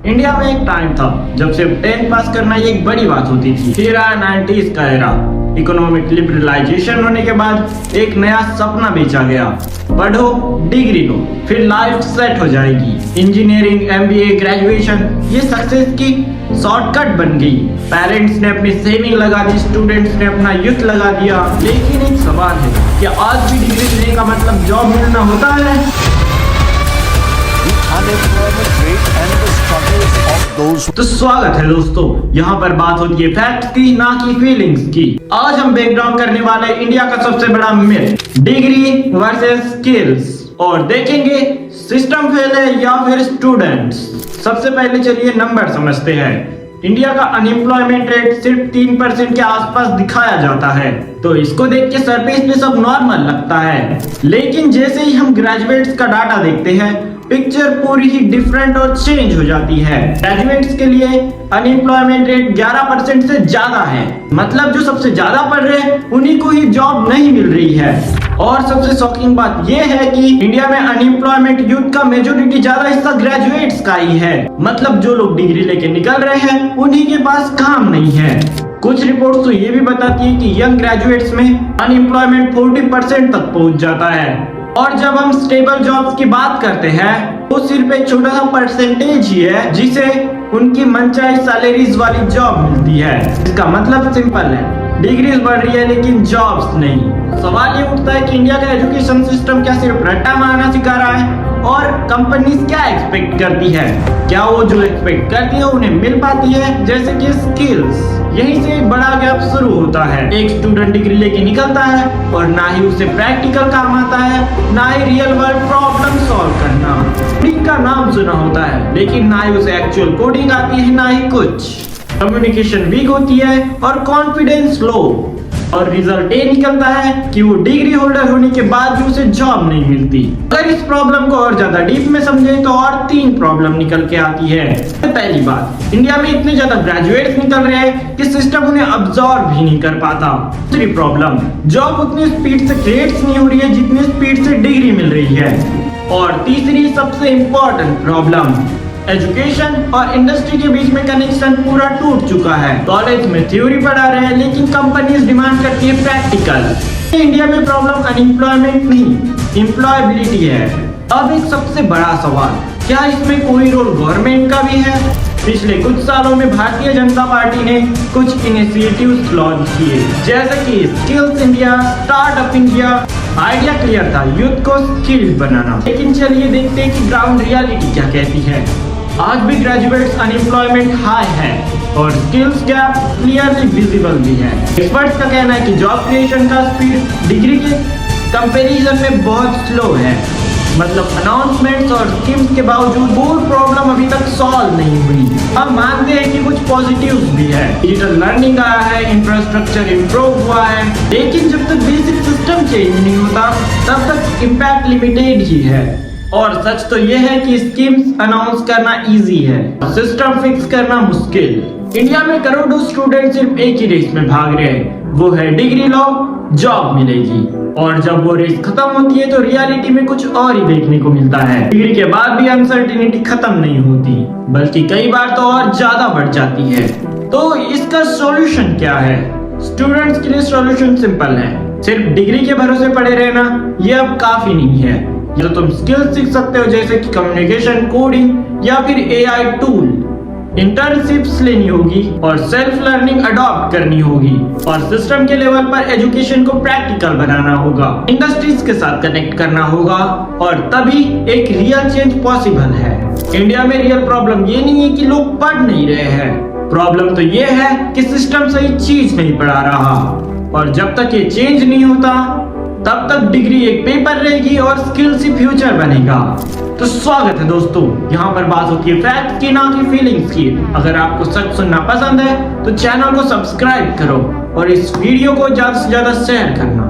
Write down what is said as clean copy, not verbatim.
India में एक time था जब सिर्फ 10th पास करना ही एक बड़ी बात होती थी। फिर आया 90s का एरा। इकोनॉमिक लिबरलाइजेशन होने के बाद एक नया सपना बेचा गया, पढ़ो डिग्री लो फिर लाइफ सेट हो जाएगी। इंजीनियरिंग, एमबीए, ग्रेजुएशन ये सक्सेस की शॉर्टकट बन गई। पेरेंट्स ने अपनी सेविंग लगा दी, स्टूडेंट्स ने अपना यूथ लगा दिया। लेकिन एक सवाल है, क्या आज भी डिग्री लेने का मतलब जॉब मिलना होता है? तो स्वागत है दोस्तों, यहाँ पर बात होती है फैक्ट्स की, ना कि फीलिंग्स की। आज हम ब्रेकडाउन करने वाले हैं इंडिया का सबसे बड़ा मिथ, डिग्री वर्सेस स्किल्स, और देखेंगे सिस्टम फेल है या फिर स्टूडेंट्स। सबसे पहले चलिए नंबर समझते हैं। इंडिया का अनएम्प्लॉयमेंट रेट सिर्फ 3% के आसपास दिखाया जाता है, तो इसको देख के सरफेस पे सब नॉर्मल लगता है। लेकिन जैसे ही हम ग्रेजुएट्स का डाटा देखते हैं, पिक्चर पूरी ही डिफरेंट और चेंज हो जाती है। ग्रेजुएट्स के लिए अनएम्प्लॉयमेंट रेट 11% से ज्यादा है, मतलब जो सबसे ज्यादा पढ़ रहे हैं उन्हीं को ही जॉब नहीं मिल रही है। और सबसे शॉकिंग बात यह है कि इंडिया में अनएम्प्लॉयमेंट यूथ का मेजोरिटी ज्यादा हिस्सा ग्रेजुएट्स का ही है, मतलब जो लोग डिग्री लेके निकल रहे हैं उन्हीं के पास काम नहीं है। कुछ रिपोर्ट्स तो ये भी बताती है कि यंग ग्रेजुएट्स में अनएम्प्लॉयमेंट 40% तक पहुंच जाता है। और जब हम स्टेबल जॉब्स की बात करते हैं तो सिर्फ एक छोटा सा परसेंटेज ही है जिसे उनकी मनचाही सैलरीज वाली जॉब मिलती है। इसका मतलब सिंपल है, डिग्रीज बढ़ रही है लेकिन जॉब्स नहीं। सवाल ये उठता है कि इंडिया का एजुकेशन सिस्टम क्या सिर्फ रट्टा मारना सिखा रहा है, और कंपनीज क्या एक्सपेक्ट करती है, क्या वो जो एक्सपेक्ट करती है उन्हें मिल पाती है, जैसे कि स्किल्स। यहीं से एक बड़ा गैप शुरू होता है। एक स्टूडेंट डिग्री लेके निकलता है और ना ही उसे प्रैक्टिकल काम आता है, ना ही रियल वर्ल्ड प्रॉब्लम सॉल्व करना। कोडिंग का नाम सुना होता है लेकिन ना ही उसे एक्चुअल कोडिंग आती है, ना ही कुछ। कम्युनिकेशन वीक होती है और कॉन्फिडेंस लो, और रिजल्ट ये निकलता है कि वो डिग्री होल्डर होने के बाद भी उसे जॉब नहीं मिलती। अगर इस प्रॉब्लम को और ज्यादा डीप में समझें तो और 3 प्रॉब्लम निकल के आती है। पहली बात, इंडिया में इतने ज्यादा ग्रेजुएट्स निकल रहे हैं कि सिस्टम उन्हें अब्सॉर्ब भी नहीं कर पाता। दूसरी प्रॉब्लम, जॉब उतनी स्पीड से क्रिएट नहीं हो रही है जितनी स्पीड से डिग्री मिल रही है। और तीसरी सबसे इम्पोर्टेंट प्रॉब्लम, एजुकेशन और इंडस्ट्री के बीच में कनेक्शन पूरा टूट चुका है। कॉलेज में थ्योरी पढ़ा रहे हैं लेकिन कंपनीज डिमांड करती है प्रैक्टिकल। इंडिया में प्रॉब्लम अनएम्प्लॉयमेंट नहीं, एम्प्लॉयबिलिटी है। अब एक सबसे बड़ा सवाल, क्या इसमें कोई रोल गवर्नमेंट का भी है? पिछले कुछ सालों में भारतीय जनता पार्टी ने कुछ इनिशिएटिव्स लॉन्च किए, जैसे कि skills India, startup India. Idea clear था, यूथ को स्किल्ड बनाना। लेकिन चलिए देखते हैं कि ग्राउंड रियलिटी क्या कहती है। आज भी ग्रेजुएट्स अनएम्प्लॉयमेंट हाई है और स्किल्स गैप क्लियरली विजिबल भी है। एक्सपर्ट्स का कहना है कि जॉब क्रिएशन का स्पीड डिग्री के कंपैरिजन में बहुत स्लो है, मतलब अनाउंसमेंट्स और स्कीम्स के बावजूद कोर प्रॉब्लम अभी तक सॉल्व नहीं हुई। हम मानते हैं कि कुछ पॉजिटिव्स भी है, डिजिटल लर्निंग आया है, इंफ्रास्ट्रक्चर इम्प्रूव हुआ है, लेकिन जब तक बेसिक सिस्टम चेंज नहीं होता तब तक इम्पैक्ट लिमिटेड ही है। और सच तो यह है कि स्कीम्स अनाउंस करना इजी है, सिस्टम फिक्स करना मुश्किल। इंडिया में करोड़ों स्टूडेंट सिर्फ एक ही रेस में भाग रहे हैं, वो है डिग्री लो जॉब मिलेगी। और जब वो रेस खत्म होती है तो रियलिटी में कुछ और ही देखने को मिलता है। डिग्री के बाद भी अनसर्टेनिटी खत्म नहीं होती, बल्कि कई बार तो और ज्यादा बढ़ जाती है। तो इसका सॉल्यूशन क्या है? स्टूडेंट्स के लिए सॉल्यूशन सिंपल है, सिर्फ डिग्री के भरोसे पड़े रहना ये अब काफी नहीं है। या तो तुम स्किल्स सीख सकते हो, जैसे कि कम्युनिकेशन, कोडिंग या फिर एआई टूल। इंटर्नशिप्स लेनी होगी और सेल्फ लर्निंग अडॉप्ट करनी होगी, और सिस्टम के लेवल पर एजुकेशन को प्रैक्टिकल बनाना होगा, इंडस्ट्रीज के साथ कनेक्ट करना होगा, और तभी एक रियल चेंज पॉसिबल है। इंडिया में रियल प्रॉब्लम ये नहीं है कि लोग पढ़ नहीं रहे हैं, प्रॉब्लम तो ये है कि सिस्टम सही चीज नहीं पढ़ा रहा। और जब तक ये चेंज नहीं होता तब तक डिग्री एक पेपर रहेगी और स्किल्स ही फ्यूचर बनेगा। तो स्वागत है दोस्तों, यहाँ पर बात होती है फैक्ट्स की, ना कि फीलिंग्स की। अगर आपको सच सुनना पसंद है तो चैनल को सब्सक्राइब करो और इस वीडियो को ज्यादा से ज्यादा शेयर करना।